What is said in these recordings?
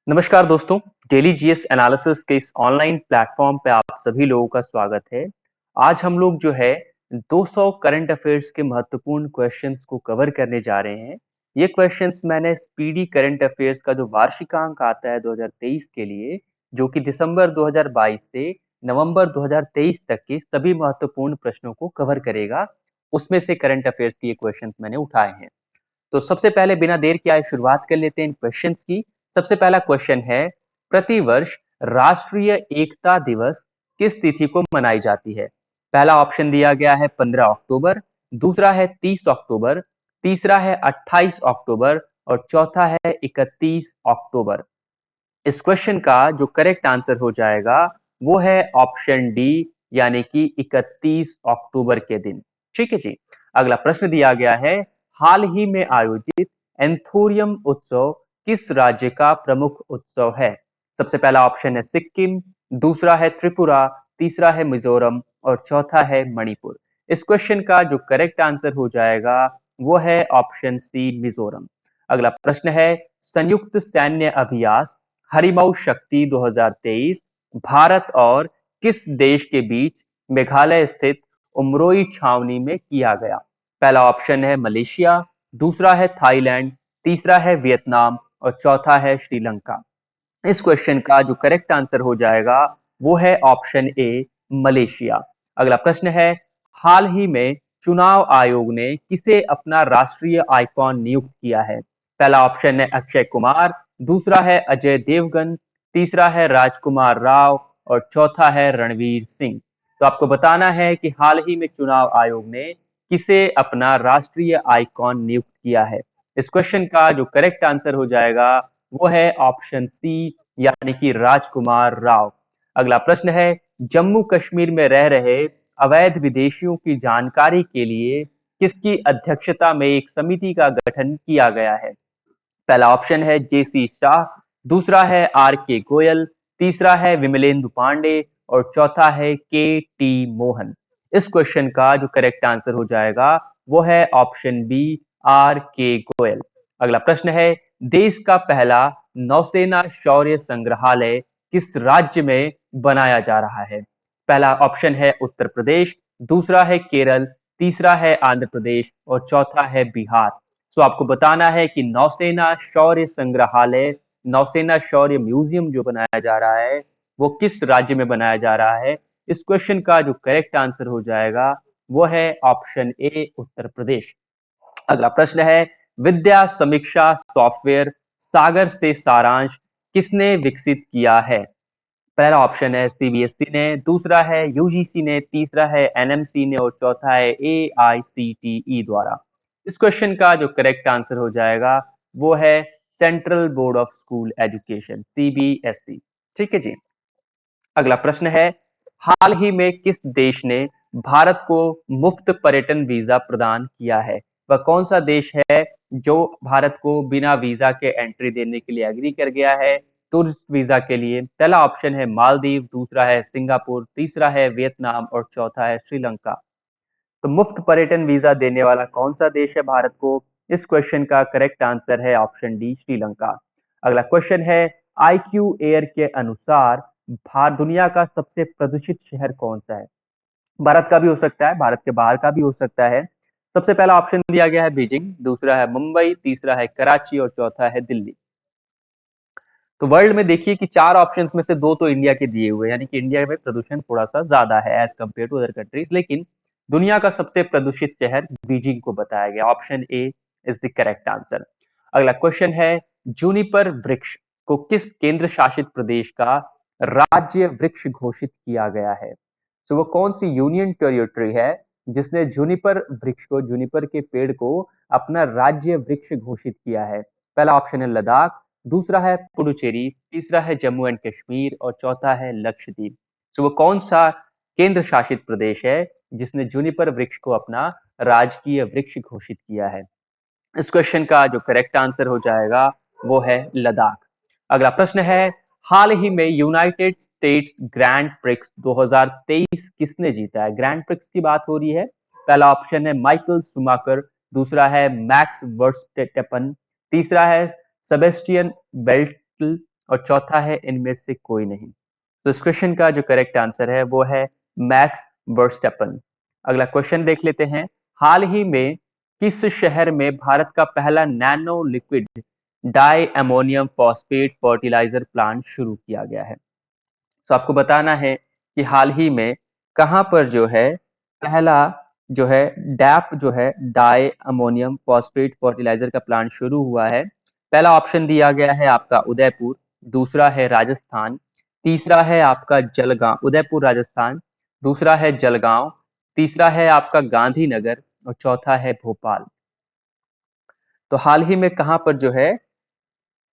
नमस्कार दोस्तों, daily GS analysis के इस ऑनलाइन प्लेटफॉर्म पे आप सभी लोगों का स्वागत है। आज हम लोग जो है 200 करंट अफेयर्स के महत्वपूर्ण क्वेश्चंस को कवर करने जा रहे हैं। ये क्वेश्चंस मैंने स्पीडी करंट अफेयर्स का जो वार्षिकांक आता है 2023 के लिए, जो कि दिसंबर 2022 से नवंबर 2023 तक के सभी महत्वपूर्ण प्रश्नों को कवर करेगा। उसमें से करंट अफेयर्स के ये क्वेश्चंस मैंने उठाए हैं। तो सबसे पहले बिना देर किए आए शुरुआत कर लेते हैं इन क्वेश्चंस की। सबसे पहला क्वेश्चन है, प्रतिवर्ष राष्ट्रीय एकता दिवस किस तिथि को मनाई जाती है? पहला ऑप्शन दिया गया है 15 अक्टूबर, दूसरा है 30 अक्टूबर, तीसरा है 28 अक्टूबर और चौथा है 31 अक्टूबर। इस क्वेश्चन का जो करेक्ट आंसर हो जाएगा वो है ऑप्शन डी, यानी कि 31 अक्टूबर के दिन। ठीक है जी। अगला प्रश्न दिया गया है, हाल ही में आयोजित एंथोरियम उत्सव किस राज्य का प्रमुख उत्सव है? सबसे पहला ऑप्शन है सिक्किम, दूसरा है त्रिपुरा, तीसरा है मिजोरम और चौथा है मणिपुर। इस क्वेश्चन का जो करेक्ट आंसर हो जाएगा वो है ऑप्शन सी, मिजोरम। अगला प्रश्न है, संयुक्त सैन्य अभ्यास हरिमऊ शक्ति 2023 भारत और किस देश के बीच मेघालय स्थित उमरोई छावनी में किया गया? पहला ऑप्शन है मलेशिया, दूसरा है थाईलैंड, तीसरा है वियतनाम और चौथा है श्रीलंका। इस क्वेश्चन का जो करेक्ट आंसर हो जाएगा वो है ऑप्शन ए, मलेशिया। अगला प्रश्न है, हाल ही में चुनाव आयोग ने किसे अपना राष्ट्रीय आइकॉन नियुक्त किया है? पहला ऑप्शन है अक्षय कुमार, दूसरा है अजय देवगन, तीसरा है राजकुमार राव और चौथा है रणवीर सिंह। तो आपको बताना है कि हाल ही में चुनाव आयोग ने किसे अपना राष्ट्रीय आइकॉन नियुक्त किया है। इस क्वेश्चन का जो करेक्ट आंसर हो जाएगा वो है ऑप्शन सी, यानी कि राजकुमार राव। अगला प्रश्न है, जम्मू कश्मीर में रह रहे अवैध विदेशियों की जानकारी के लिए किसकी अध्यक्षता में एक समिति का गठन किया गया है? पहला ऑप्शन है जेसी शाह, दूसरा है आर के गोयल, तीसरा है विमलेंदु पांडे और चौथा है के टी मोहन। इस क्वेश्चन का जो करेक्ट आंसर हो जाएगा वो है ऑप्शन बी, आर के गोयल। अगला प्रश्न है, देश का पहला नौसेना शौर्य संग्रहालय किस राज्य में बनाया जा रहा है? पहला ऑप्शन है उत्तर प्रदेश, दूसरा है केरल, तीसरा है आंध्र प्रदेश और चौथा है बिहार। सो आपको बताना है कि नौसेना शौर्य संग्रहालय, नौसेना शौर्य म्यूजियम जो बनाया जा रहा है वो किस राज्य में बनाया जा रहा है? इस क्वेश्चन का जो करेक्ट आंसर हो जाएगा वो है ऑप्शन ए, उत्तर प्रदेश। अगला प्रश्न है, विद्या समीक्षा सॉफ्टवेयर सागर से सारांश किसने विकसित किया है? पहला ऑप्शन है सीबीएसई ने, दूसरा है यूजीसी ने, तीसरा है एनएमसी ने और चौथा है एआईसीटीई द्वारा। इस क्वेश्चन का जो करेक्ट आंसर हो जाएगा वो है central board of school education, CBSE. ठीक है जी। अगला प्रश्न है, हाल ही में किस देश ने भारत को मुफ्त पर्यटन वीजा प्रदान किया है? वह कौन सा देश है जो भारत को बिना वीजा के एंट्री देने के लिए एग्री कर गया है टूरिस्ट वीजा के लिए? पहला ऑप्शन है मालदीव, दूसरा है सिंगापुर, तीसरा है वियतनाम और चौथा है श्रीलंका। तो मुफ्त पर्यटन वीजा देने वाला कौन सा देश है भारत को? इस क्वेश्चन का करेक्ट आंसर है ऑप्शन डी, श्रीलंका। अगला क्वेश्चन है, आईक्यू एयर के अनुसार दुनिया का सबसे प्रदूषित शहर कौन सा है? भारत का भी हो सकता है, भारत के बाहर का भी हो सकता है। सबसे पहला ऑप्शन दिया गया है बीजिंग, दूसरा है मुंबई, तीसरा है कराची और चौथा है दिल्ली। तो वर्ल्ड में देखिए कि चार ऑप्शंस में से दो तो इंडिया के दिए हुए हैं, यानी कि इंडिया में प्रदूषण थोड़ा सा ज्यादा है as compare to other countries, लेकिन दुनिया का सबसे प्रदूषित शहर बीजिंग को बताया गया। Option A is the correct answer. अगला क्वेश्चन है, जूनिपर वृक्ष को किस केंद्र शासित प्रदेश का राज्य वृक्ष घोषित किया गया है? तो वो कौन सी यूनियन टेरिटरी है जिसने जूनिपर वृक्ष को, जूनिपर के पेड़ को अपना राज्य वृक्ष घोषित किया है? पहला ऑप्शन है लद्दाख, दूसरा है पुडुचेरी, तीसरा है जम्मू एंड कश्मीर और चौथा है लक्षद्वीप। तो वो कौन सा केंद्र शासित प्रदेश है जिसने जूनिपर वृक्ष को अपना राजकीय वृक्ष घोषित किया है? इस क्वेश्चन का जो करेक्ट आंसर हो जाएगा वो है लद्दाख। अगला प्रश्न है, हाल ही में यूनाइटेड स्टेट्स ग्रैंड प्रिक्स 2023 किसने जीता है? ग्रैंड प्रिक्स की बात हो रही है। पहला ऑप्शन है माइकल शुमाकर, दूसरा है मैक्स वर्स्टेटन, तीसरा है सेबेस्टियन बेल्टल और चौथा है इनमें से कोई नहीं। तो इस क्वेश्चन का जो करेक्ट आंसर है वो है मैक्स वर्स्टेपन। अगला क्वेश्चन देख लेते हैं। हाल ही में किस शहर में भारत का पहला nano liquid diammonium phosphate fertiliser plant शुरू किया गया है? तो आपको बताना है कि हाल ही में कहाँ पर जो है पहला जो है डैप जो है डाई अमोनियम फॉस्फेट फर्टिलाइजर का प्लांट शुरू हुआ है। पहला ऑप्शन दिया गया है आपका उदयपुर, दूसरा है राजस्थान, तीसरा है आपका जलगांव, उदयपुर राजस्थान, दूसरा है जलगांव, तीसरा है आपका गांधीनगर और चौथा है भोपाल। तो हाल ही में कहाँ पर जो है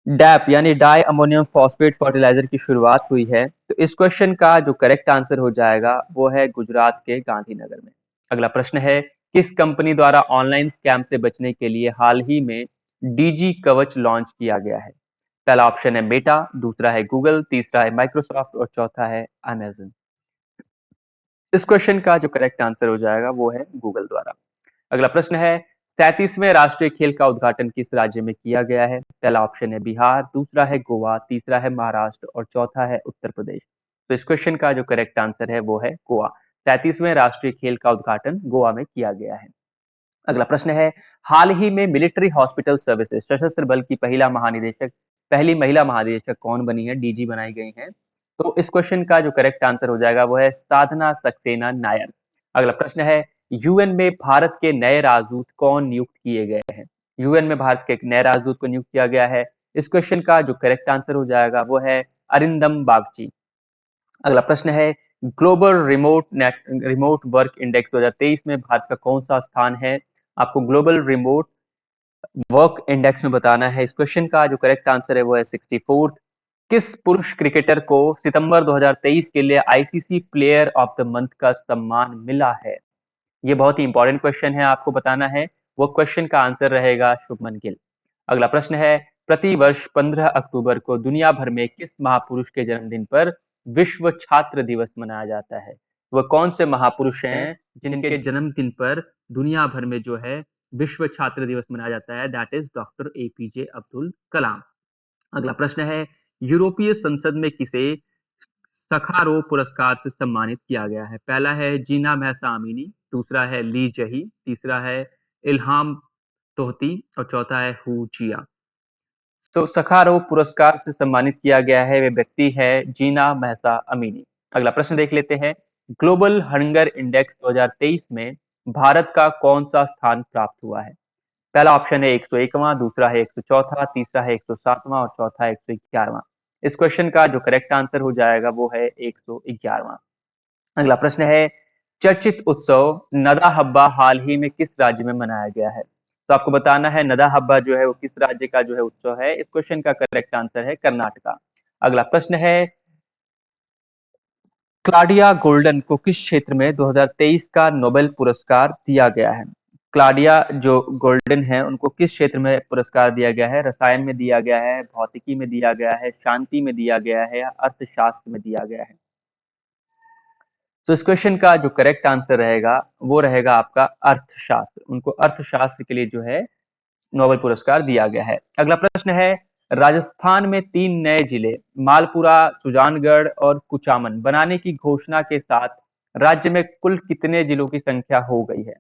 डैप यानी डाई अमोनियम फॉस्फेट फर्टिलाइजर की शुरुआत हुई है? तो इस क्वेश्चन का जो करेक्ट आंसर हो जाएगा वो है गुजरात के गांधीनगर में। अगला प्रश्न है, किस कंपनी द्वारा ऑनलाइन स्कैम से बचने के लिए हाल ही में डीजी कवच लॉन्च किया गया है? पहला ऑप्शन है मेटा, दूसरा है गूगल, तीसरा है माइक्रोसॉफ्ट और चौथा है अमेजन। इस क्वेश्चन का जो करेक्ट आंसर हो जाएगा वो है गूगल द्वारा। अगला प्रश्न है, 37वें राष्ट्रीय खेल का उद्घाटन किस राज्य में किया गया है? पहला ऑप्शन है बिहार, दूसरा है गोवा, तीसरा है महाराष्ट्र और चौथा है उत्तर प्रदेश। तो इस क्वेश्चन का जो करेक्ट आंसर है वो है गोवा। 37वें राष्ट्रीय खेल का उद्घाटन गोवा में किया गया है। अगला प्रश्न है, हाल ही में मिलिट्री हॉस्पिटल सर्विसेज सशस्त्र बल की पहली महिला महानिदेशक कौन बनी है, डीजी बनाई गई हैं? तो इस क्वेश्चन का जो करेक्ट आंसर हो जाएगा वो है साधना सक्सेना नायर। अगला प्रश्न है, यूएन में भारत के नए राजदूत कौन नियुक्त किए गए हैं? यूएन में भारत के नए राजदूत को नियुक्त किया गया है। इस क्वेश्चन का जो करेक्ट आंसर हो जाएगा वो है अरिंदम बागची। अगला प्रश्न है, ग्लोबल रिमोट वर्क इंडेक्स 2023 में भारत का कौन सा स्थान है? आपको ग्लोबल रिमोट वर्क इंडेक्स में बताना है। इस क्वेश्चन का जो करेक्ट आंसर है वो है 64th। किस पुरुष क्रिकेटर को सितंबर 2023 के लिए ICC player of the month का सम्मान मिला है? ये बहुत ही इंपॉर्टेंट क्वेश्चन है, आपको बताना है। वो क्वेश्चन का आंसर रहेगा शुभमन गिल। अगला प्रश्न है, प्रति वर्ष 15 अक्टूबर को दुनिया भर में किस महापुरुष के जन्मदिन पर विश्व छात्र दिवस मनाया जाता है? वह कौन से महापुरुष हैं जिनके जन्मदिन पर दुनिया भर में जो है विश्व छात्र दिवस मनाया जाता है? That is doctor APJ Abdul Kalam. अगला प्रश्न है, यूरोपीय संसद में किसे सखारोव पुरस्कार से सम्मानित किया गया है? पहला है जीना महसा अमीनी, दूसरा है ली जही, तीसरा है इल्हाम तोहती और चौथा है हू जिया। तो सखारोव पुरस्कार से सम्मानित किया गया है वे व्यक्ति है जीना महसा अमीनी। अगला प्रश्न देख लेते हैं, ग्लोबल हंगर इंडेक्स 2023 में भारत का कौन सा स्थान प्राप्त हुआ है? पहला ऑप्शन है 101वां, दूसरा है 104वां, तीसरा है 107वां और चौथा है 111वां। इस क्वेश्चन का जो करेक्ट आंसर हो जाएगा वो है 111वां। अगला प्रश्न है, चर्चित उत्सव नदा हब्बा हाल ही में किस राज्य में मनाया गया है? तो आपको बताना है नदा हब्बा जो है वो किस राज्य का जो है उत्सव है। इस क्वेश्चन का करेक्ट आंसर है कर्नाटका। अगला प्रश्न है, क्लाडिया गोल्डन को किस क्षेत्र में 2023 का नोबेल पुरस्कार दिया गया है? क्लाडिया जो गोल्डन है उनको किस क्षेत्र में पुरस्कार दिया गया है? रसायन में दिया गया है, भौतिकी में दिया गया है, शांति में दिया गया है या अर्थशास्त्र में दिया गया है? तो इस क्वेश्चन का जो करेक्ट आंसर रहेगा वो रहेगा आपका अर्थशास्त्र। उनको अर्थशास्त्र के लिए जो है नोबेल पुरस्कार दिया गया है। अगला प्रश्न है, राजस्थान में 3 नए जिले मालपुरा, सुजानगढ़ और कुचामन बनाने की घोषणा के साथ राज्य में कुल कितने जिलों की संख्या हो गई है?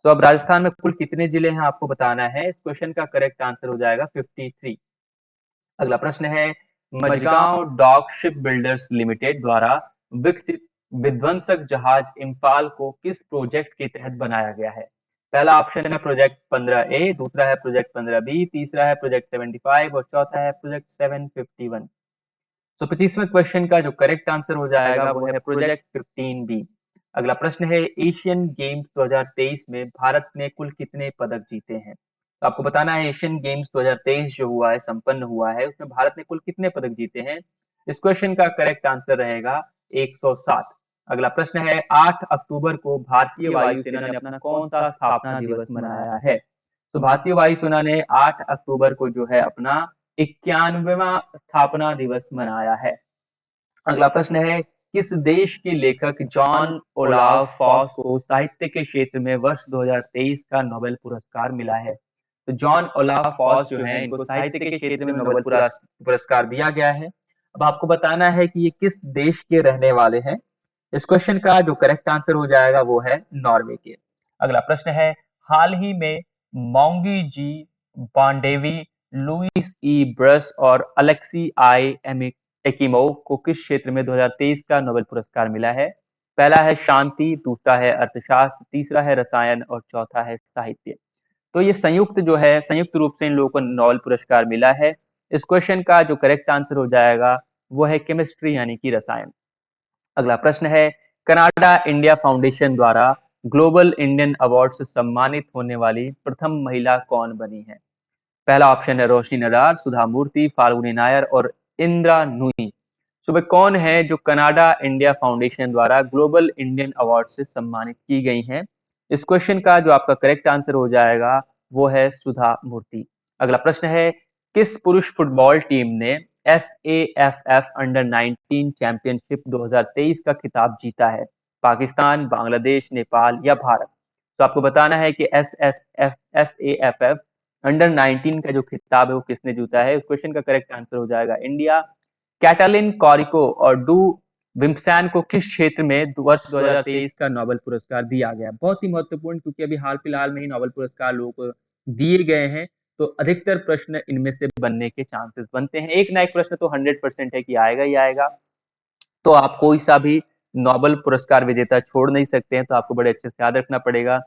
तो अब राजस्थान में कुल कितने जिले हैं आपको बताना है। इस क्वेश्चन का करेक्ट आंसर हो जाएगा 53। अगला प्रश्न है, Mazagon dock shipbuilders limited द्वारा विकसित विध्वंसक जहाज इम्फाल को किस प्रोजेक्ट के तहत बनाया गया है? पहला ऑप्शन है प्रोजेक्ट 15A, दूसरा है प्रोजेक्ट 15B, तीसरा है प्रोजेक्ट 75 और चौथा है प्रोजेक्ट 751। सो 25वें क्वेश्चन का जो करेक्ट आंसर हो जाएगा वो है प्रोजेक्ट 15B। अगला प्रश्न है, एशियन गेम्स 2023 में भारत ने कुल कितने पदक जीते हैं? तो आपको बताना है एशियन गेम्स 2023 जो हुआ है संपन्न हुआ है उसमें भारत ने कुल कितने पदक जीते हैं? इस क्वेश्चन का करेक्ट आंसर रहेगा 107। अगला प्रश्न है, 8 अक्टूबर को भारतीय वायुसेना ने अपना कौन सा स्थापना दिवस मनाया है? तो भारतीय वायुसेना ने 8 अक्टूबर को जो है अपना 91वां स्थापना दिवस मनाया है। अगला प्रश्न है, किस देश के लेखक जॉन ओलाव फॉस को साहित्य के क्षेत्र में वर्ष 2023 का नोबेल पुरस्कार मिला है? तो जॉन ओलाफ फॉस जो है, इनको साहित्य के क्षेत्र में नोबेल पुरस्कार दिया गया है। अब आपको बताना है कि ये किस देश के रहने वाले हैं। इस क्वेश्चन का जो करेक्ट आंसर हो जाएगा वो है नॉर्वे के। अगला प्रश्न है, हाल ही में मोंगी जी बांडेवी, लुइस ई ब्रस और अलेक्सी आई एकिमोव को किस क्षेत्र में 2023 का नोबेल पुरस्कार मिला है? पहला है शांति, दूसरा है अर्थशास्त्र, तीसरा है रसायन और चौथा है साहित्य। तो ये संयुक्त रूप से इन लोगों को नोबेल पुरस्कार मिला है। इस क्वेश्चन का जो करेक्ट आंसर हो जाएगा वो है केमिस्ट्री यानी कि रसायन। अगला प्रश्न है, कनाडा इंडिया फाउंडेशन द्वारा ग्लोबल इंडियन अवार्ड से सम्मानित होने वाली प्रथम महिला कौन बनी है? पहला ऑप्शन है रोशनी नडार, सुधा मूर्ति, फाल्गुनी नायर और इंदिरा नूई। तो वे कौन है जो कनाडा इंडिया फाउंडेशन द्वारा ग्लोबल इंडियन अवार्ड से सम्मानित की गई हैं? इस क्वेश्चन का जो आपका करेक्ट आंसर हो जाएगा वो है सुधा मूर्ति। अगला प्रश्न है, किस पुरुष फुटबॉल टीम ने SAFF अंडर 19 चैंपियनशिप 2023 का खिताब जीता है? पाकिस्तान, बांग्लादेश, नेपाल या भारत? तो आपको बताना है कि SAFF अंडर 19 का जो खिताब है वो किसने जीता है। इस क्वेश्चन का करेक्ट आंसर हो जाएगा इंडिया। कैटलिन कॉरिको और डू विम्पैन को किस क्षेत्र में वर्ष 2023 का नोबेल पुरस्कार दिया गया? बहुत ही महत्वपूर्ण, क्योंकि अभी हाल फिलहाल में ही नोबेल पुरस्कार लोगों को दिए गए हैं, तो अधिकतर प्रश्न इनमें से बनने के चांसेस बनते हैं। एक ना एक प्रश्न तो 100% है कि आएगा ही आएगा। तो आप कोई सा भी नोबेल पुरस्कार विजेता छोड़ नहीं सकते हैं, तो आपको बड़े अच्छे से याद रखना पड़ेगा।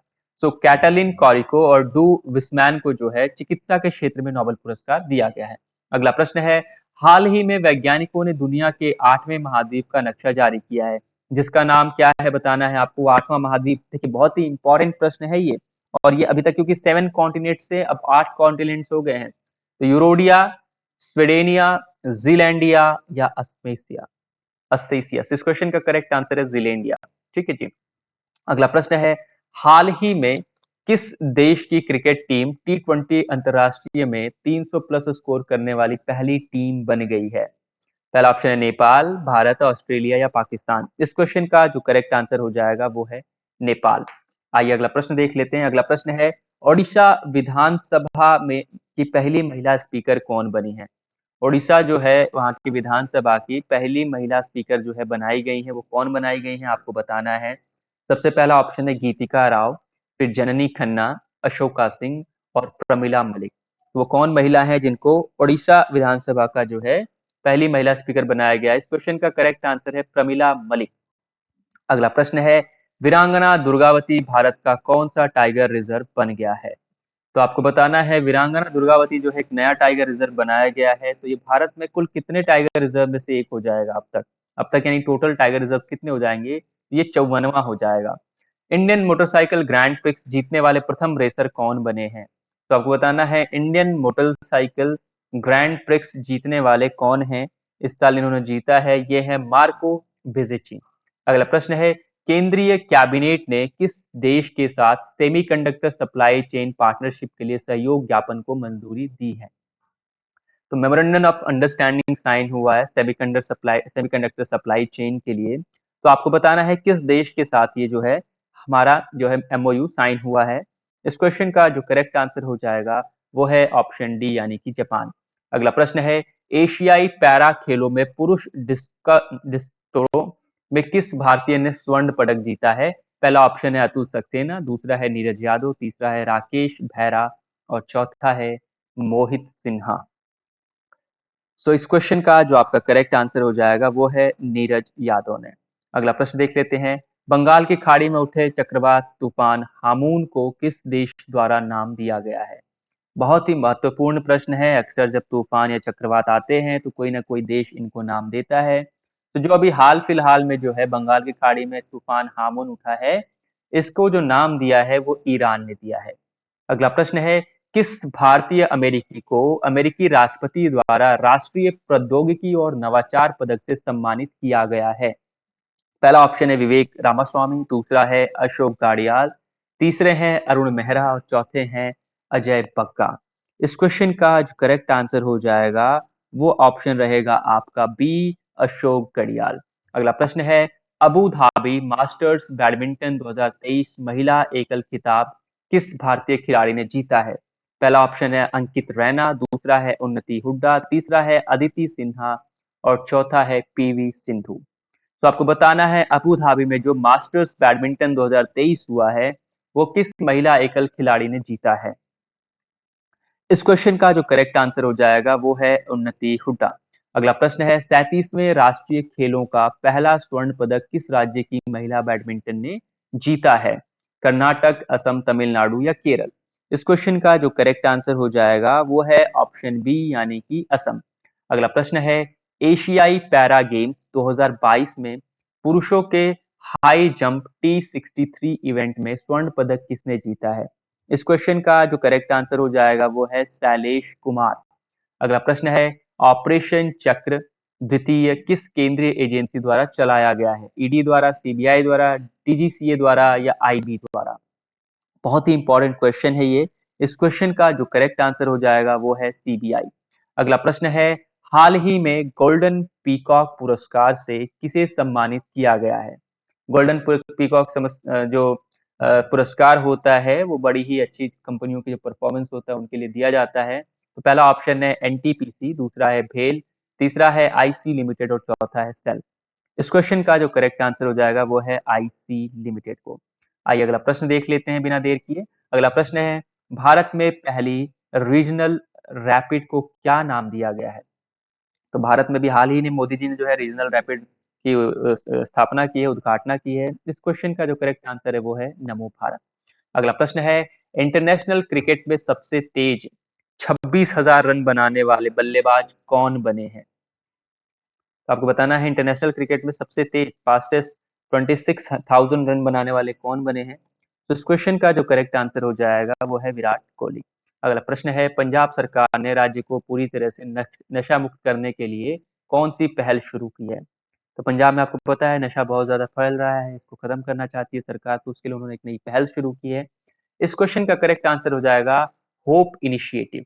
सो कैटलिन कॉरिको और डू विस्मैन को जो है चिकित्सा के क्षेत्र में नोबेल पुरस्कार दिया गया है। अगला प्रश्न है, हाल ही में वैज्ञानिकों ने दुनिया के 8वें महाद्वीप का नक्शा जारी किया है, जिसका नाम क्या है बताना है आपको। 8वां महाद्वीप, देखिए बहुत ही इंपॉर्टेंट प्रश्न है ये, और ये अभी तक क्योंकि 7 कॉन्टिनेंट से अब 8 कॉन्टिनेंट्स हो गए हैं। तो यूरोडिया, स्वीडेनिया, जीलैंडिया या अस्पेसिया अस्सेसिया। इस क्वेश्चन का करेक्ट आंसर है जीलैंडिया। ठीक है जी। अगला प्रश्न है, हाल ही में किस देश की क्रिकेट टीम T20 अंतरराष्ट्रीय में 300 प्लस स्कोर करने वाली पहली टीम बन गई है? पहला ऑप्शन है नेपाल, भारत, ऑस्ट्रेलिया या पाकिस्तान। इस क्वेश्चन का जो करेक्ट आंसर हो जाएगा वो है नेपाल। आइए अगला प्रश्न देख लेते हैं। अगला प्रश्न है, ओडिशा विधानसभा में की पहली महिला स्पीकर कौन बनी है? ओडिशा जो है वहाँ की विधानसभा की पहली महिला स्पीकर जो है बनाई गई है, वो कौन बनाई गई है आपको बताना है। सबसे पहला ऑप्शन है गीतिका राव, फिर जननी खन्ना, अशोका सिंह और प्रमिला मलिक। वो कौन महिला है जिनको ओडिशा विधानसभा का जो है पहली महिला स्पीकर बनाया गया? इस क्वेश्चन का करेक्ट आंसर है प्रमिला मलिक। अगला प्रश्न है, वीरांगना दुर्गावती भारत का कौन सा टाइगर रिजर्व बन गया है? तो आपको बताना है, वीरांगना दुर्गावती जो है एक नया टाइगर रिजर्व बनाया गया है। तो ये भारत में कुल कितने टाइगर रिजर्व में से एक हो जाएगा अब तक यानी टोटल टाइगर रिजर्व कितने हो जाएंगे? ये 54वां हो जाएगा। इंडियन मोटरसाइकिल ग्रैंड प्रिक्स जीतने वाले प्रथम रेसर कौन बने हैं? तो आपको बताना है, इंडियन मोटरसाइकिल ग्रैंड प्रिक्स जीतने वाले कौन हैं? इस साल इन्होंने जीता है, ये है मार्को बेजेची। अगला प्रश्न है, केंद्रीय कैबिनेट ने किस देश के साथ सेमीकंडक्टर सप्लाई चेन पार्टनरशिप के लिए सहयोग ज्ञापन को मंजूरी दी है? तो मेमोरेंडम ऑफ अंडरस्टैंडिंग साइन हुआ है सेमीकंडक्टर सप्लाई चेन के लिए। तो आपको बताना है किस देश के साथ ये जो है हमारा जो है MOU साइन हुआ है। इस क्वेश्चन का जो करेक्ट आंसर हो जाएगा वो है ऑप्शन डी यानी कि जापान। अगला प्रश्न है, एशियाई पैरा खेलों में पुरुष डिस्को में किस भारतीय ने स्वर्ण पदक जीता है? पहला ऑप्शन है अतुल सक्सेना, दूसरा है नीरज यादव, तीसरा है राकेश भैरा और चौथा है मोहित सिन्हा। सो इस क्वेश्चन का जो आपका करेक्ट आंसर हो जाएगा वो है नीरज यादव ने। अगला प्रश्न देख लेते हैं, बंगाल की खाड़ी में उठे चक्रवात तूफान हामून को किस देश द्वारा नाम दिया गया है? बहुत ही महत्वपूर्ण प्रश्न है। अक्सर जब तूफान या चक्रवात आते हैं तो कोई ना कोई देश इनको नाम देता है। तो जो अभी हाल फिलहाल में जो है बंगाल की खाड़ी में तूफान हामून उठा है, इसको जो नाम दिया है वो ईरान ने दिया है। अगला प्रश्न है, किस भारतीय अमेरिकी को अमेरिकी राष्ट्रपति द्वारा राष्ट्रीय प्रौद्योगिकी और नवाचार पदक से सम्मानित किया गया है? पहला ऑप्शन है विवेक रामास्वामी, दूसरा है अशोक गाड़ियाल, तीसरे हैं अरुण मेहरा और चौथे हैं अजय बग्गा। इस क्वेश्चन का जो करेक्ट आंसर हो जाएगा वो ऑप्शन रहेगा आपका बी, अशोक गढ़ियाल। अगला प्रश्न है, अबू धाबी मास्टर्स बैडमिंटन 2023 महिला एकल खिताब किस भारतीय खिलाड़ी ने जीता है? पहला ऑप्शन है अंकित रैना, दूसरा है उन्नति हुड्डा, तीसरा है अदिति सिन्हा और चौथा है पीवी सिंधु। तो आपको बताना है अबू धाबी में जो मास्टर्स बैडमिंटन 2023 हुआ है वो किस महिला एकल खिलाड़ी ने जीता है। इस क्वेश्चन का जो करेक्ट आंसर हो जाएगा वो है उन्नति हुड्डा। अगला प्रश्न है 37वें राष्ट्रीय खेलों का पहला स्वर्ण पदक किस राज्य की महिला बैडमिंटन ने जीता है। कर्नाटक, असम, तमिलनाडु या केरल। इस क्वेश्चन का जो करेक्ट आंसर हो जाएगा वो है ऑप्शन बी यानी कि असम। अगला प्रश्न है एशियाई पैरा गेम्स 2022 में पुरुषों के हाई जंप T63 इवेंट में स्वर्ण पदक किसने जीता है। इस क्वेश्चन का जो करेक्ट आंसर हो जाएगा वो है शैलेश कुमार। अगला प्रश्न है ऑपरेशन चक्र द्वितीय किस केंद्रीय एजेंसी द्वारा चलाया गया है। ईडी द्वारा, सीबीआई द्वारा, डीजीसीए द्वारा या आईबी द्वारा। बहुत ही इंपॉर्टेंट क्वेश्चन है ये। इस क्वेश्चन का जो करेक्ट आंसर हो जाएगा वो है सीबीआई। अगला प्रश्न है हाल ही में गोल्डन पीकॉक पुरस्कार से किसे सम्मानित किया गया है। गोल्डन पीकॉक जो पुरस्कार होता है वो बड़ी ही अच्छी कंपनियों की जो परफॉर्मेंस होता है उनके लिए दिया जाता है। तो पहला ऑप्शन है एनटीपीसी, दूसरा है भेल, तीसरा है आईसी लिमिटेड और चौथा है सेल। इस क्वेश्चन का जो करेक्ट आंसर हो जाएगा वो है आईसी लिमिटेड को। आइए अगला प्रश्न देख लेते हैं बिना देर किए। अगला प्रश्न है भारत में पहली रीजनल रैपिड को क्या नाम दिया गया है। तो भारत में भी हाल ही में मोदी जी ने जो है रीजनल रैपिड की स्थापना की है, उद्घाटना की है। इस क्वेश्चन का जो करेक्ट आंसर है वो है नमो भारत। अगला प्रश्न है इंटरनेशनल क्रिकेट में सबसे तेज 26,000 रन बनाने वाले बल्लेबाज कौन बने हैं। तो आपको बताना है इंटरनेशनल क्रिकेट में सबसे तेज फास्टेस्ट 26,000 रन बनाने वाले कौन बने हैं। तो इस क्वेश्चन का जो करेक्ट आंसर हो जाएगा वो है विराट कोहली। अगला प्रश्न है पंजाब सरकार ने राज्य को पूरी तरह से नशा मुक्त करने के लिए कौन सी पहल शुरू की है। तो पंजाब में आपको पता है नशा बहुत ज्यादा फैल रहा है, इसको खत्म करना चाहती है सरकार, तो उसके लिए उन्होंने एक नई पहल शुरू की है। इस क्वेश्चन का करेक्ट आंसर हो जाएगा होप इनिशिएटिव।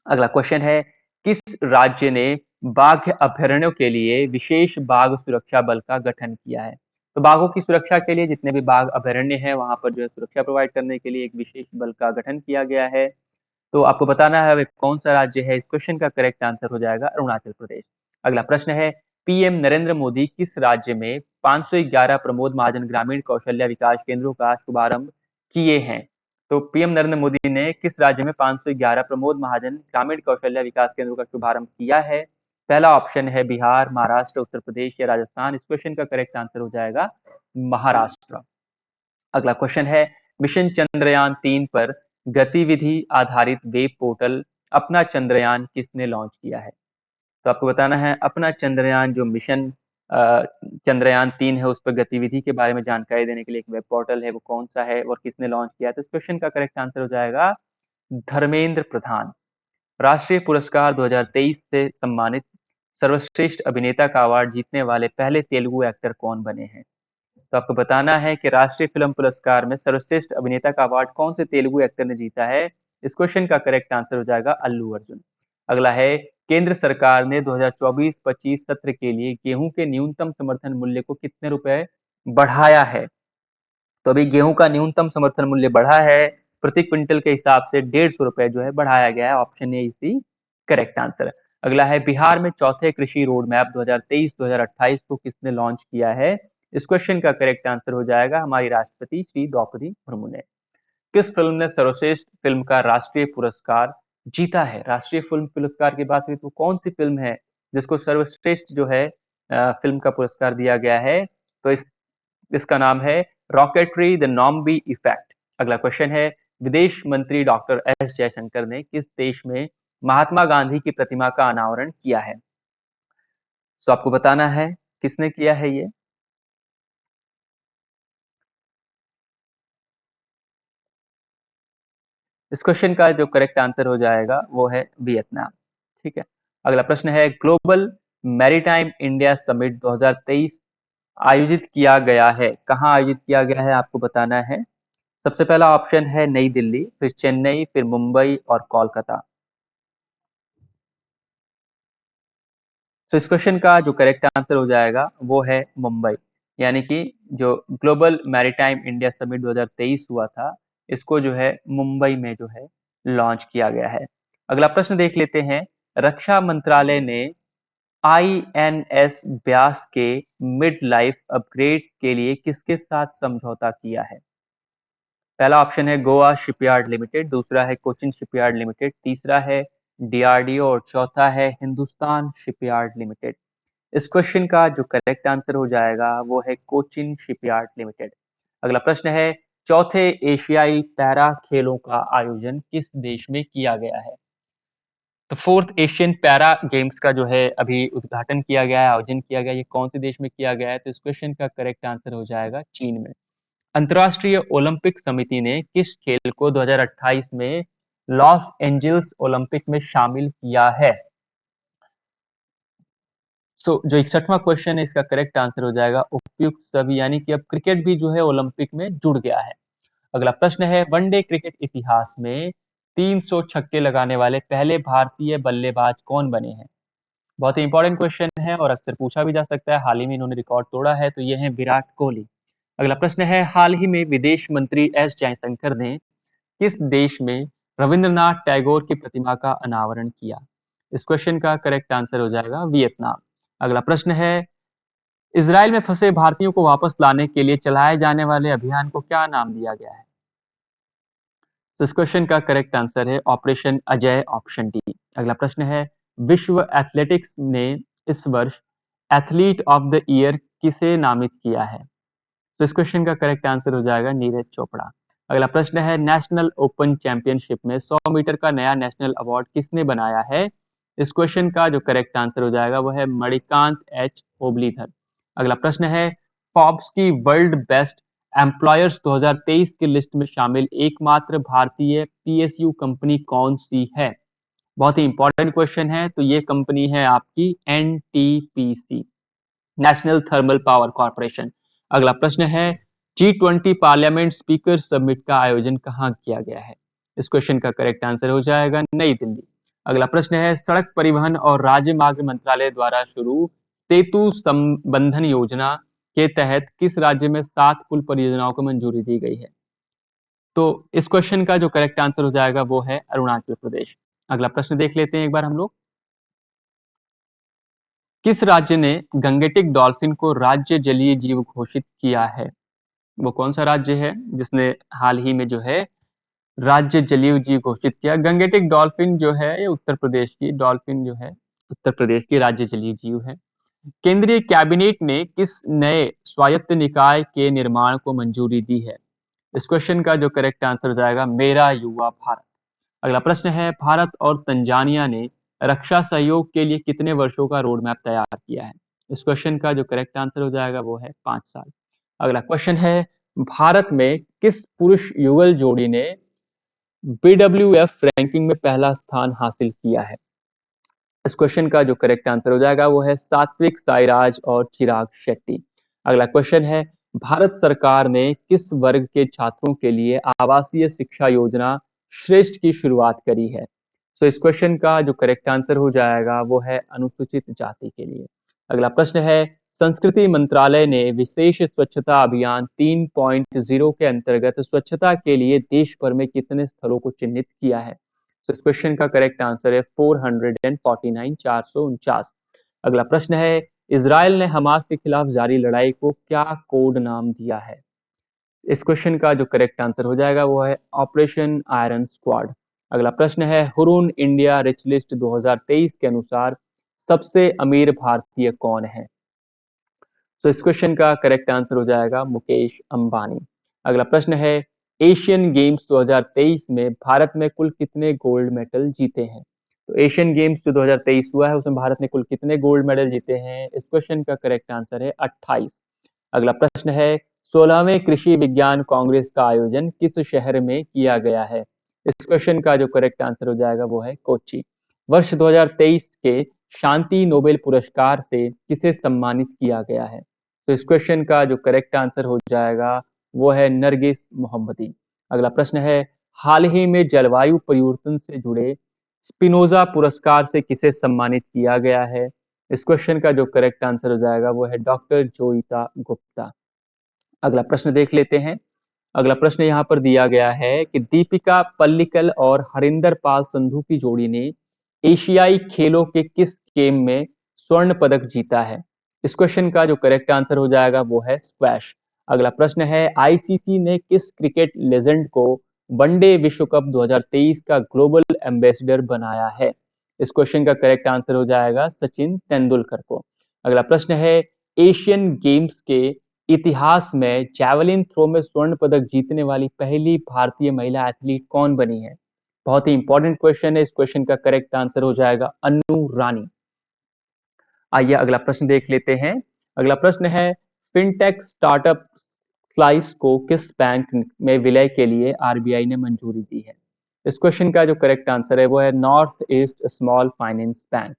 अगला क्वेश्चन है किस राज्य ने बाघ अभयारण्यों के लिए विशेष बाघ सुरक्षा बल का गठन किया है। तो बाघों की सुरक्षा के लिए जितने भी बाघ अभयारण्य हैं वहां पर जो है सुरक्षा प्रोवाइड करने के लिए एक विशेष बल का गठन किया गया है। तो आपको बताना है वे कौन सा राज्य है। इस क्वेश्चन का करेक्ट आंसर हो जाएगा अरुणाचल प्रदेश। अगला प्रश्न है पीएम नरेंद्र मोदी किस राज्य में 511 प्रमोद महाजन ग्रामीण कौशल्या विकास केंद्रों का शुभारंभ किए हैं। तो पीएम नरेंद्र मोदी ने किस राज्य में 511 प्रमोद महाजन ग्रामीण कौशल्या विकास केंद्रों का शुभारंभ किया है। पहला ऑप्शन है बिहार, महाराष्ट्र, उत्तर प्रदेश या राजस्थान। इस क्वेश्चन का करेक्ट आंसर हो जाएगा महाराष्ट्र। अगला क्वेश्चन है मिशन चंद्रयान 3 पर गतिविधि आधारित वेब पोर्टल अपना चंद्रयान किसने लॉन्च किया है। तो आपको बताना है अपना चंद्रयान जो मिशन चंद्रयान 3 है उस पर गतिविधि के बारे में जानकारी देने के लिए एक वेब पोर्टल है वो कौन सा है और किसने लॉन्च किया है। तो इस क्वेश्चन का करेक्ट आंसर हो जाएगा धर्मेंद्र प्रधान। राष्ट्रीय पुरस्कार 2023 से सम्मानित सर्वश्रेष्ठ अभिनेता का अवार्ड जीतने वाले पहले तेलुगु एक्टर कौन बने हैं। तो आपको बताना है कि राष्ट्रीय फिल्म पुरस्कार में सर्वश्रेष्ठ अभिनेता का अवार्ड कौन से तेलुगु एक्टर ने जीता है। इस क्वेश्चन का करेक्ट आंसर हो जाएगा अल्लू अर्जुन। अगला है केंद्र सरकार ने 2024-25 सत्र के लिए गेहूं के न्यूनतम समर्थन मूल्य को कितने रुपए बढ़ाया है। तो अभी गेहूं का न्यूनतम समर्थन मूल्य बढ़ा है प्रति क्विंटल के हिसाब से 150 रुपए जो है बढ़ाया गया है। Option A is the correct answer. अगला है बिहार में चौथे कृषि रोड मैप 2023-2028 को किसने लॉन्च किया है। इस क्वेश्चन का करेक्ट आंसर हो जाएगा हमारी राष्ट्रपति श्री द्रौपदी मुर्मू ने। किस फिल्म ने सर्वश्रेष्ठ फिल्म का राष्ट्रीय पुरस्कार जीता है। राष्ट्रीय फिल्म पुरस्कार की बात करें तो कौन सी फिल्म है जिसको सर्वश्रेष्ठ जो है फिल्म का पुरस्कार दिया गया है। तो इसका नाम है रॉकेटरी द नॉम्बी इफेक्ट। अगला क्वेश्चन है विदेश मंत्री डॉक्टर एस जयशंकर ने किस देश में महात्मा गांधी की प्रतिमा का अनावरण किया है। तो आपको बताना है किसने किया है ये। इस क्वेश्चन का जो करेक्ट आंसर हो जाएगा वो है वियतनाम। ठीक है। अगला प्रश्न है ग्लोबल मैरीटाइम इंडिया समिट 2023 आयोजित किया गया है, कहाँ आयोजित किया गया है आपको बताना है। सबसे पहला ऑप्शन है नई दिल्ली, फिर चेन्नई, फिर मुंबई और कोलकाता। तो इस क्वेश्चन का जो करेक्ट आंसर हो जाएगा वो है मुंबई। यानी कि जो ग्लोबल मैरीटाइम इंडिया समिट 2023 हुआ था इसको जो है मुंबई में जो है लॉन्च किया गया है। अगला प्रश्न देख लेते हैं। रक्षा मंत्रालय ने आईएनएस ब्यास के मिड लाइफ अपग्रेड के लिए किसके साथ समझौता किया है? पहला ऑप्शन है गोवा शिपयार्ड लिमिटेड, दूसरा है कोचिन शिपयार्ड लिमिटेड, तीसरा है डीआरडीओ और चौथा है हिंदुस्तान शिपयार्ड लिमिटेड। इस क्वेश्चन का जो करेक्ट आंसर हो जाएगा वो है कोचिन शिपयार्ड लिमिटेड। अगला प्रश्न है, चौथे एशियाई पैरा खेलों का आयोजन किस देश में किया गया है? तो फोर्थ एशियन पैरा गेम्स का जो है अभी उद्घाटन किया गया है, आयोजन किया गया है, ये कौन से देश में किया गया है? तो इस क्वेश्चन का करेक्ट आंसर हो जाएगा चीन में। अंतर्राष्ट्रीय ओलंपिक समिति ने किस खेल को 2028 में लॉस एंजल्स ओलंपिक में शामिल किया है? जो 61वां क्वेश्चन है इसका करेक्ट आंसर हो जाएगा उपयुक्त सभी, यानी कि अब क्रिकेट भी जो है ओलंपिक में जुड़ गया है। अगला प्रश्न है, वनडे क्रिकेट इतिहास में 300 छक्के लगाने वाले पहले भारतीय बल्लेबाज कौन बने हैं? बहुत ही इंपॉर्टेंट क्वेश्चन है और अक्सर पूछा भी जा सकता है। हाल ही में इन्होंने रिकॉर्ड तोड़ा है, तो ये है विराट कोहली। अगला प्रश्न है, हाल ही में विदेश मंत्री एस जयशंकर ने किस देश में रविंद्रनाथ टैगोर की प्रतिमा का अनावरण किया? इस क्वेश्चन का करेक्ट आंसर हो जाएगा वियतनाम। अगला प्रश्न है, इजराइल में फंसे भारतीयों को वापस लाने के लिए चलाए जाने वाले अभियान को क्या नाम दिया गया है? तो इस क्वेश्चन का करेक्ट आंसर है ऑपरेशन अजय, ऑप्शन डी। अगला प्रश्न है, विश्व एथलेटिक्स ने इस वर्ष एथलीट ऑफ द ईयर किसे नामित किया है? तो इस क्वेश्चन का करेक्ट आंसर हो जाएगा नीरज चोपड़ा। अगला प्रश्न है, नेशनल ओपन चैंपियनशिप में 100 मीटर का नया नेशनल अवार्ड किसने बनाया है? इस क्वेश्चन का जो करेक्ट आंसर हो जाएगा वो है मणिकांत एच होबलीधर। अगला प्रश्न है, फॉर्ब्स की वर्ल्ड बेस्ट एम्प्लॉयर्स 2023 की लिस्ट में शामिल एकमात्र भारतीय पीएसयू कंपनी कौन सी है? बहुत ही इंपॉर्टेंट क्वेश्चन है। तो ये कंपनी है आपकी NTPC, national thermal power corporation. अगला प्रश्न है, G20 पार्लियामेंट स्पीकर समिट का आयोजन कहाँ किया गया है? इस क्वेश्चन का करेक्ट आंसर हो जाएगा नई दिल्ली। अगला प्रश्न है, सड़क परिवहन और राजमार्ग मंत्रालय द्वारा शुरू सेतु संबंधन योजना के तहत किस राज्य में 7 पुल परियोजनाओं को मंजूरी दी गई है? तो इस क्वेश्चन का जो करेक्ट आंसर हो जाएगा वो है अरुणाचल प्रदेश। अगला प्रश्न देख लेते हैं एक बार हम लोग। किस राज्य ने गंगेटिक डॉल्फिन को राज्य जलीय जीव घोषित किया है? वो कौन सा राज्य है जिसने हाल ही में जो है राज्य जलीय जीव घोषित किया? गंगेटिक डॉल्फिन जो है ये उत्तर प्रदेश की डॉल्फिन जो है उत्तर प्रदेश की राज्य जलीय जीव है। केंद्रीय कैबिनेट ने किस नए स्वायत्त निकाय के निर्माण को मंजूरी दी है? इस क्वेश्चन का जो करेक्ट आंसर हो जाएगा मेरा युवा भारत। अगला प्रश्न है, भारत और तंजानिया ने रक्षा सहयोग के लिए कितने वर्षों का रोड मैप तैयार किया है? इस क्वेश्चन का जो करेक्ट आंसर हो जाएगा वो है 5 साल। अगला क्वेश्चन है, भारत में किस पुरुष युगल जोड़ी ने बीडब्ल्यूएफ रैंकिंग में पहला स्थान हासिल किया है? इस क्वेश्चन का जो करेक्ट आंसर हो जाएगा वो है सात्विक साईराज और चिराग शेट्टी। अगला क्वेश्चन है, भारत सरकार ने किस वर्ग के छात्रों के लिए आवासीय शिक्षा योजना श्रेष्ठ की शुरुआत करी है? सो इस क्वेश्चन का जो करेक्ट आंसर हो जाएगा वो है अनुसूचित जाति के लिए। अगला प्रश्न है, संस्कृति मंत्रालय ने विशेष स्वच्छता अभियान 3.0 के अंतर्गत स्वच्छता के लिए देश भर में कितने स्थलों को चिन्हित किया है? तो इस क्वेश्चन का करेक्ट आंसर है 449, 449। अगला प्रश्न है, इजराइल ने हमास के खिलाफ जारी लड़ाई को क्या कोड नाम दिया है? इस क्वेश्चन का जो करेक्ट आंसर हो जाएगा वो है ऑपरेशन आयरन स्क्वाड। अगला प्रश्न है, हुरून इंडिया रिच लिस्ट 2023 के अनुसार सबसे अमीर भारतीय कौन है? तो इस क्वेश्चन का करेक्ट आंसर हो जाएगा मुकेश अंबानी। अगला प्रश्न है, एशियन गेम्स 2023 में भारत में कुल कितने गोल्ड मेडल जीते हैं? तो एशियन गेम्स जो 2023 हुआ है उसमें भारत ने कुल कितने गोल्ड मेडल जीते हैं? इस क्वेश्चन का करेक्ट आंसर है 28। अगला प्रश्न है, 16वें कृषि विज्ञान कांग्रेस का आयोजन किस शहर में किया गया है? इस क्वेश्चन का जो करेक्ट आंसर हो जाएगा वो है कोच्चि। वर्ष 2023 के शांति नोबेल पुरस्कार से किसे सम्मानित किया गया है? तो इस क्वेश्चन का जो करेक्ट आंसर हो जाएगा वो है नरगिस मोहम्मदी। अगला प्रश्न है, हाल ही में जलवायु परिवर्तन से जुड़े स्पिनोजा पुरस्कार से किसे सम्मानित किया गया है? इस क्वेश्चन का जो करेक्ट आंसर हो जाएगा वो है डॉक्टर जोईता गुप्ता। अगला प्रश्न देख लेते हैं, अगला प्रश्न यहाँ पर दिया गया है कि दीपिका पल्लिकल और हरिंदर पाल संधू की जोड़ी ने एशियाई खेलों के किस गेम में स्वर्ण पदक जीता है? इस क्वेश्चन का जो करेक्ट आंसर हो जाएगा वो है स्क्वैश। अगला प्रश्न है आईसीसी ने किस क्रिकेट लेजेंड को वनडे विश्व कप 2023 का ग्लोबल एम्बेसडर बनाया है? इस क्वेश्चन का करेक्ट आंसर हो जाएगा सचिन तेंदुलकर को। अगला प्रश्न है एशियन गेम्स के इतिहास में जैवलिन थ्रो में स्वर्ण पदक जीतने वाली पहली भारतीय महिला एथलीट कौन बनी है? बहुत ही इंपॉर्टेंट क्वेश्चन है। इस क्वेश्चन का करेक्ट आंसर हो जाएगा अन्नू रानी। आइए अगला प्रश्न देख लेते हैं। अगला प्रश्न है फिनटेक स्टार्टअप स्लाइस को किस बैंक में विलय के लिए आरबीआई ने मंजूरी दी है? इस क्वेश्चन का जो करेक्ट आंसर है वो है north east small finance bank.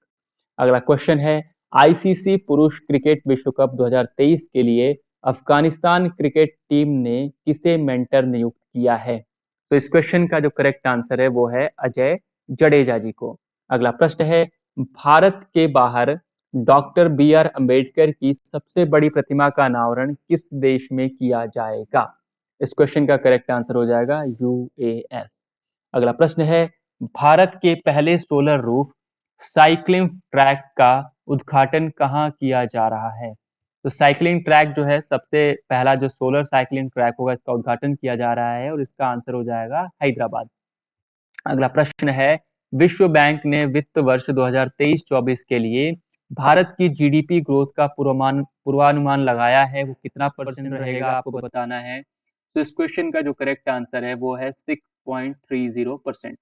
अगला क्वेश्चन है आईसीसी पुरुष क्रिकेट विश्व कप 2023 के लिए अफगानिस्तान क्रिकेट टीम ने किसे मेंटर नियुक्त किया है? तो इस क्वेश्चन का जो करेक्ट आंसर है वो है अजय जडेजा जी को। अगला प्रश्न है भारत के बाहर डॉक्टर बी आर अम्बेडकर की सबसे बड़ी प्रतिमा का अनावरण किस देश में किया जाएगा? इस क्वेश्चन का करेक्ट आंसर हो जाएगा यूएएस। अगला प्रश्न है भारत के पहले सोलर रूफ साइक्लिंग ट्रैक का उद्घाटन कहाँ किया जा रहा है? तो साइक्लिंग ट्रैक जो है सबसे पहला जो सोलर साइक्लिंग ट्रैक होगा इसका उद्घाटन किया जा रहा है और इसका आंसर हो जाएगा हैदराबाद। अगला प्रश्न है विश्व बैंक ने वित्त वर्ष 2023-24 के लिए भारत की जीडीपी ग्रोथ का पूर्वानुमान लगाया है, वो कितना परसेंट रहेगा आपको बताना है। तो इस क्वेश्चन का जो करेक्ट आंसर है वो है 6.30%।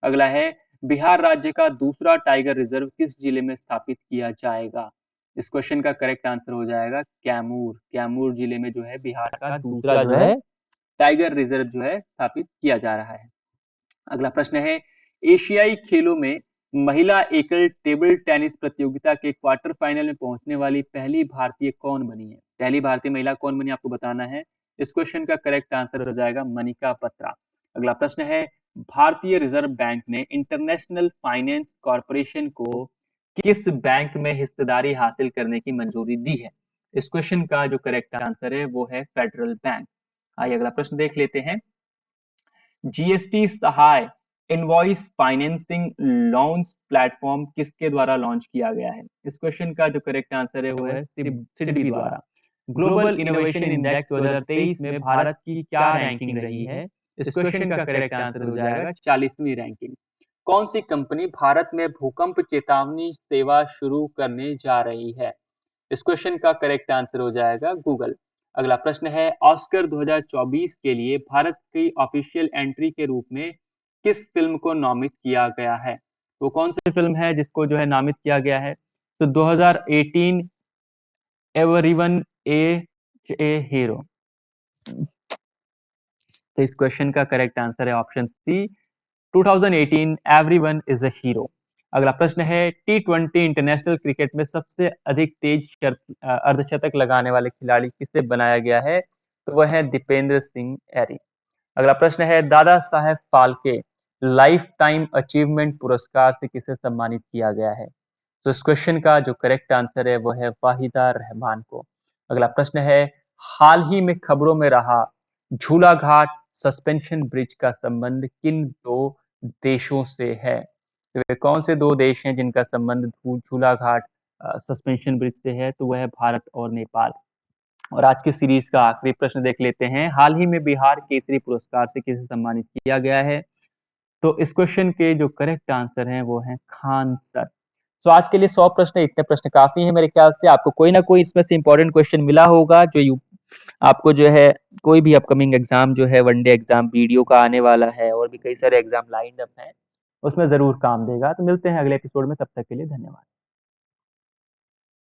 अगला है बिहार राज्य का दूसरा टाइगर रिजर्व किस जिले में स्थापित किया जाएगा? इस क्वेश्चन का करेक्ट आंसर हो जाएगा कैमूर। कैमूर जिले में जो है बिहार का दूसरा जो है टाइगर रिजर्व जो है स्थापित किया जा रहा है। अगला प्रश्न है एशियाई खेलों में महिला एकल टेबल टेनिस प्रतियोगिता के क्वार्टर फाइनल में पहुंचने वाली पहली भारतीय कौन बनी है? पहली भारतीय महिला कौन बनी आपको बताना है। इस क्वेश्चन का करेक्ट आंसर हो जाएगा मनिका बत्रा। अगला प्रश्न है भारतीय रिजर्व बैंक ने इंटरनेशनल फाइनेंस कॉरपोरेशन को किस बैंक में हिस्सेदारी हासिल करने की मंजूरी दी है? इस क्वेश्चन का जो करेक्ट आंसर है वो है फेडरल बैंक। आइए अगला प्रश्न देख लेते हैं। जीएसटी सहाय इनवॉइस फाइनेंसिंग लॉन्च प्लेटफॉर्म किसके द्वारा लॉन्च किया गया है? इस क्वेश्चन का जो करेक्ट आंसर है वो है सिडबी द्वारा। ग्लोबल इनोवेशन इंडेक्स 2023 में भारत की क्या रैंकिंग रही है? इस क्वेश्चन का करेक्ट आंसर हो जाएगा 40वीं रैंकिंग। कौन सी कंपनी भारत में भूकंप चेतावनी सेवा शुरू करने जा रही है? इस क्वेश्चन का करेक्ट आंसर हो जाएगा गूगल। अगला प्रश्न है ऑस्कर 2024 के लिए भारत की ऑफिशियल एंट्री के रूप में किस फिल्म को नामित किया गया है? वो कौन सी फिल्म है जिसको जो है नामित किया गया है? तो 2018 एवरीवन ए हीरो। तो इस क्वेश्चन का करेक्ट आंसर है option C 2018 everyone is a hero. अगला प्रश्न है टी20 इंटरनेशनल क्रिकेट में सबसे अधिक तेज अर्धशतक लगाने वाले खिलाड़ी किसे बनाया गया है? तो वह है दीपेंद्र सिंह एरी। अगला प्रश्न है Dada Saheb Phalke life time achievement पुरस्कार से किसे सम्मानित किया गया है? तो इस क्वेश्चन का जो करेक्ट आंसर है वो है वाहिदा रहमान को। अगला प्रश्न है हाल ही में खबरों में रहा झूला घाट सस्पेंशन ब्रिज का संबंध किन दो देशों से है? तो वे कौन से दो देश हैं जिनका संबंध झूला घाट सस्पेंशन ब्रिज से है? तो वह है भारत और नेपाल। और आज की सीरीज का आखिरी प्रश्न देख लेते हैं। हाल ही में बिहार केसरी पुरस्कार से किसे सम्मानित किया गया है? तो इस क्वेश्चन के जो करेक्ट आंसर हैं वो हैं खान सर। तो आज के लिए 100 प्रश्न, इतने प्रश्न काफी हैं मेरे ख्याल से। आपको कोई ना कोई इसमें से इंपॉर्टेंट क्वेश्चन मिला होगा जो आपको जो है कोई भी अपकमिंग एग्जाम जो है वनडे एग्जाम वीडियो का आने वाला है और भी कई सारे एग्जाम लाइन अप हैं उसमें जरूर काम देगा। तो मिलते हैं अगले एपिसोड में, तब तक के लिए धन्यवाद।